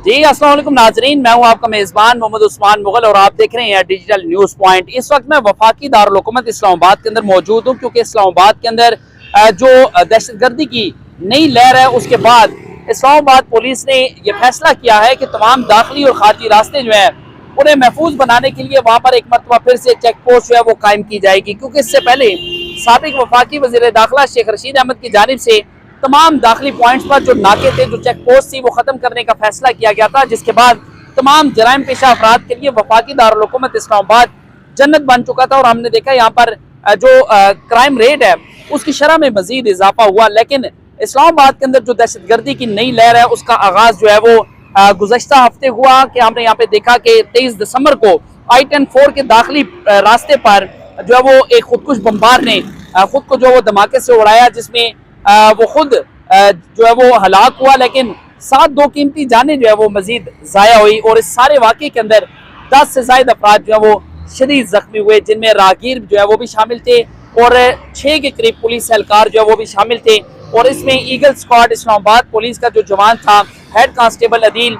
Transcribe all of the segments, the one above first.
जी अस्सलाम वालेकुम नाजरीन, मैं हूं आपका मेज़बान मोहम्मद उस्मान मुगल और आप देख रहे हैं डिजिटल न्यूज़ पॉइंट। इस वक्त मैं वफाकी दारुल हुकूमत इस्लामाबाद के अंदर मौजूद हूं क्योंकि इस्लामाबाद के अंदर जो दहशतगर्दी की नई लहर है उसके बाद इस्लामाबाद पुलिस ने यह फैसला किया है कि तमाम दाखिली और खारजी रास्ते जो है उन्हें महफूज बनाने के लिए वहाँ पर एक मरतबा फिर से चेक पोस्ट जो है वो कायम की जाएगी, क्योंकि इससे पहले साबिक वफाकी वज़ीर दाखिला शेख रशीद अहमद की जानिब से तमाम दाखिली पॉइंट्स पर जो नाके थे, जो चेक पोस्ट थी, वो ख़त्म करने का फैसला किया गया था, जिसके बाद तमाम जराइम पेशा अफराद के लिए वफाकी दारुल हुकूमत इस्लामाबाद जन्नत बन चुका था। और हमने देखा यहाँ पर जो क्राइम रेट है उसकी शरह में मजीद इजाफा हुआ। लेकिन इस्लामाबाद के अंदर जो दहशतगर्दी की नई लहर है उसका आगाज जो है वो गुज़श्ता हफ्ते हुआ कि हमने यहाँ पे देखा कि 23 दिसंबर को I-10-4 के दाखिली रास्ते पर जो है वो एक खुदकुश बम्बार ने खुद को जो वो धमाके से उड़ाया, जिसमें वो खुद जो है वो हलाक हुआ, लेकिन 7 कीमती जानें जो है वो मजीद ज़ाया हुई। और इस सारे वाक़े के अंदर 10 से ज़ायद अफराद जो है वो शदीद जख्मी हुए, जिनमें राहगीर जो है वो भी शामिल थे और 6 के करीब पुलिस एहलकार जो है वो भी शामिल थे। और इसमें ईगल स्क्वाड इस्लामाबाद पुलिस का जो जवान था हेड कांस्टेबल अदील,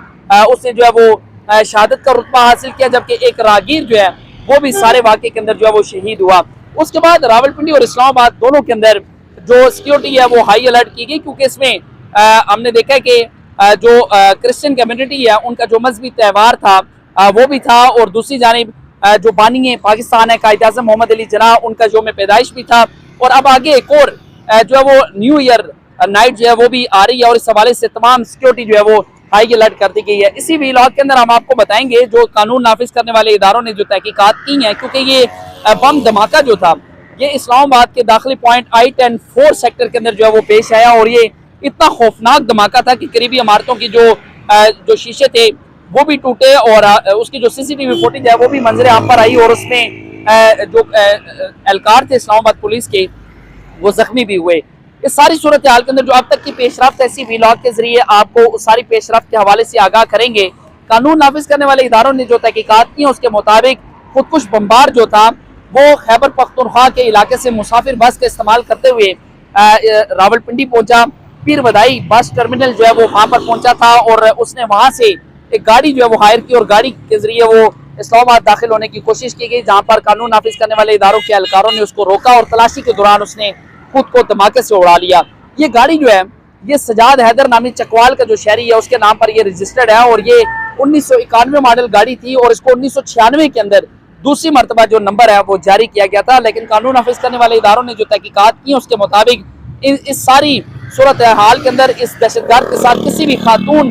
उसने जो है वो शहादत का रुतबा हासिल किया, जबकि एक राहगीर जो है वो भी सारे वाक़े के अंदर जो है वो शहीद हुआ। उसके बाद रावलपिंडी और इस्लामाबाद दोनों के अंदर जो सिक्योरिटी है वो हाई अलर्ट की गई, क्योंकि इसमें हमने देखा है कि जो क्रिश्चियन कम्युनिटी है उनका जो मजहबी त्यौहार था वो भी था, और दूसरी जानिब जो बानी पाकिस्तान है कायद आज़म मोहम्मद अली जिन्ना, उनका यौम पैदाइश भी था। और अब आगे एक और जो है वो न्यू ईयर नाइट जो है वो भी आ रही है, और इस हवाले से तमाम सिक्योरिटी जो है वो हाई अलर्ट कर दी गई है। इसी व्लॉग के अंदर हम आपको बताएंगे जो कानून नाफिज करने वाले इदारों ने जो तहकीकात की हैं, क्योंकि ये बम धमाका जो था ये इस्लामाबाद के दाखिली पॉइंट I-10-4 सेक्टर के अंदर जो है वो पेश आया, और ये इतना खौफनाक धमाका था कि करीबी इमारतों की जो शीशे थे वो भी टूटे, और उसकी जो CCTV फुटेज है वो भी मंजर आम पर आई, और उसमें जो एहलकार थे इस्लामाबाद पुलिस के वो जख्मी भी हुए। इस सारी सूरत हाल के अंदर जो अब तक की पेशरफ्त ऐसी व्लॉग के जरिए आपको उस सारी पेशरफ्त के हवाले से आगाह करेंगे। कानून नाफिज करने वाले इदारों ने जो तहकीकात की उसके मुताबिक खुदकुश बम्बार जो था वो खैबर पख्तूनख्वा के इलाके से मुसाफिर बस का इस्तेमाल करते हुए रावलपिंडी पहुंचा। पीर बदाई बस टर्मिनल जो है वो वहाँ पर पहुंचा था, और उसने वहाँ से एक गाड़ी जो है वो हायर की, और गाड़ी के जरिए वो इस्लामाबाद दाखिल होने की कोशिश की गई, जहाँ पर कानून नाफिज करने वाले इदारों के एहलकारों ने उसको रोका, और तलाशी के दौरान उसने खुद को धमाके से उड़ा लिया। ये गाड़ी जो है ये सजाद हैदर नामी चकवाल का जो शहरी है उसके नाम पर ये रजिस्टर्ड है, और ये 1991 मॉडल गाड़ी थी, और इसको 1996 के अंदर दूसरी मरतबा जो नंबर है वो जारी किया गया था। लेकिन कानून नाफिज करने वाले इदारों ने जो तहकीकात की उसके मुताबिक इस सारी सूरत हाल के अंदर इस दहशतगर्द के साथ किसी भी खातून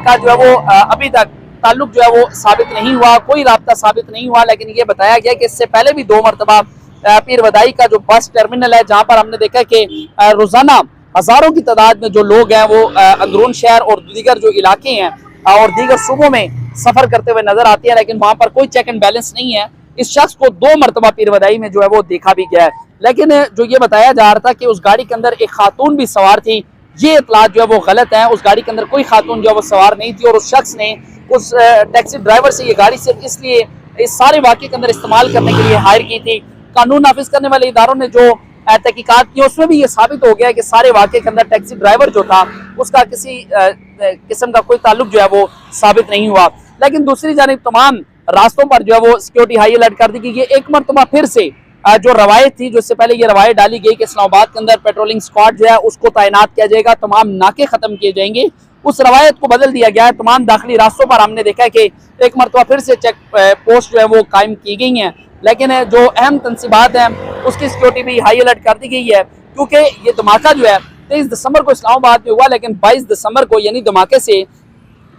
का जो है वो अभी तक ताल्लुक जो है वो साबित नहीं हुआ, कोई राब्ता साबित नहीं हुआ। लेकिन ये बताया गया कि इससे पहले भी 2 मरतबा पीर बदाई का जो बस टर्मिनल है, जहाँ पर हमने देखा कि रोजाना हजारों की तादाद में जो लोग हैं वो अंदरून शहर और दीगर जो इलाके हैं और दीगर सूबों में सफर करते हुए नजर आती है, लेकिन वहाँ पर कोई चेक एंड बैलेंस नहीं है। इस शख्स को 2 मरतबा पीर बदाई में जो है वो देखा भी गया है, लेकिन जो ये बताया जा रहा था कि उस गाड़ी के अंदर एक खातून भी सवार थी, ये इतलात जो है वो गलत है। उस गाड़ी के अंदर कोई खातून जो है वो सवार नहीं थी, और उस शख्स ने उस टैक्सी ड्राइवर से ये गाड़ी सिर्फ इसलिए इस सारे वाक़े के अंदर इस्तेमाल करने के लिए हायर की थी। कानून नाफिज करने वाले इदारों ने जो तहकीकात की उसमें भी ये साबित हो गया कि सारे वाक़े के अंदर टैक्सी ड्राइवर जो था उसका किसी किस्म का कोई ताल्लुक जो है वो साबित नहीं हुआ। लेकिन दूसरी जानिब तमाम रास्तों पर जो है वो सिक्योरिटी हाई अलर्ट कर दी गई। एक मरतबा फिर से जो रवायत थी, जो इससे पहले ये रवायत डाली गई कि इस्लामाबाद के अंदर पेट्रोलिंग स्क्वाड जो है उसको तैनात किया जाएगा, तमाम नाके खत्म किए जाएंगे, उस रवायत को बदल दिया गया है। तमाम दाखिली रास्तों पर हमने देखा है कि एक मरतबा फिर से चेक पोस्ट जो है वो कायम की गई हैं, लेकिन जो अहम तनसीबात हैं उसकी सिक्योरिटी भी हाई अलर्ट कर दी गई है, क्योंकि ये धमाका जो है 23 दिसंबर को इस्लामाबाद में हुआ, लेकिन 22 दिसंबर को यानी धमाके से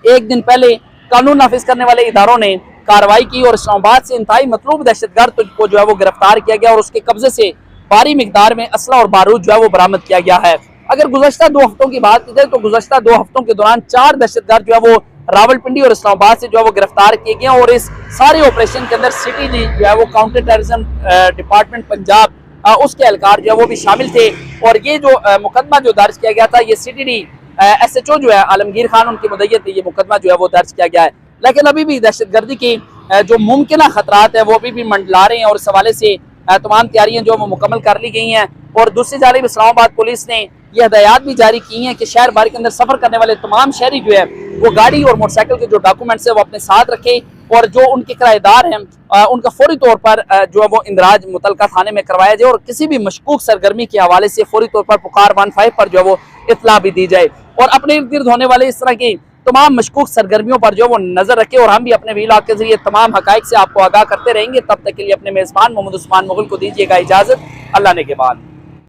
एक दिन पहले कानून नाफिज करने वाले इदारों ने कार्रवाई की, और इस्लामाबाद से इंतहाई मतलूब दहशतगर्द को जो है वो गिरफ्तार किया गया, और उसके कब्जे से भारी मिकदार में असला और बारूद जो है वो बरामद किया गया है। अगर गुज़श्ता 2 हफ्तों की बात की जाए तो गुज़श्ता 2 हफ्तों के दौरान 4 दहशतगर्द जो है वो रावलपिंडी और इस्लामाबाद से जो है वो गिरफ्तार किए गए, और इस सारे ऑपरेशन के अंदर सिटी जो है वो काउंटर टेररिज्म डिपार्टमेंट पंजाब उसके एहलकार जो है वो भी शामिल थे। और ये जो मुकदमा जो दर्ज किया गया था ये CTD SHO जो है आलमगीर खान उनकी मुद्दत ये मुकदमा जो है वो दर्ज किया गया है। लेकिन अभी भी दहशतगर्दी की जो मुमकिन खतरात है वो अभी भी मंडला रहे हैं, और इस हवाले से तमाम तैयारियां जो वो मुकम्मल कर ली गई हैं। और दूसरी जानिब इस्लामाबाद पुलिस ने यह हदायत भी जारी की हैं कि शहर भर के अंदर सफर करने वाले तमाम शहरी जो है वो गाड़ी और मोटरसाइकिल के जो डॉक्यूमेंट्स है वो अपने साथ रखें और जो उनके किराएदार हैं उनका फौरी तौर पर जो है वो इंदराज मुतलका थाने में करवाया जाए और किसी भी मशकूक सरगर्मी के हवाले से फौरी तौर पर पुकार 15 पर जो है वो इत्तला भी दी जाए और अपने इर्द गिर्द होने वाले इस तरह की तमाम मशकूक सरगर्मियों पर जो वो नजर रखे। और हम भी अपने व्लॉग के जरिए तमाम हकाइक से आपको आगाह करते रहेंगे। तब तक के लिए अपने मेजबान मोहम्मद उस्मान मुगल को दीजिएगा इजाजत। अल्लाह ने के बाद।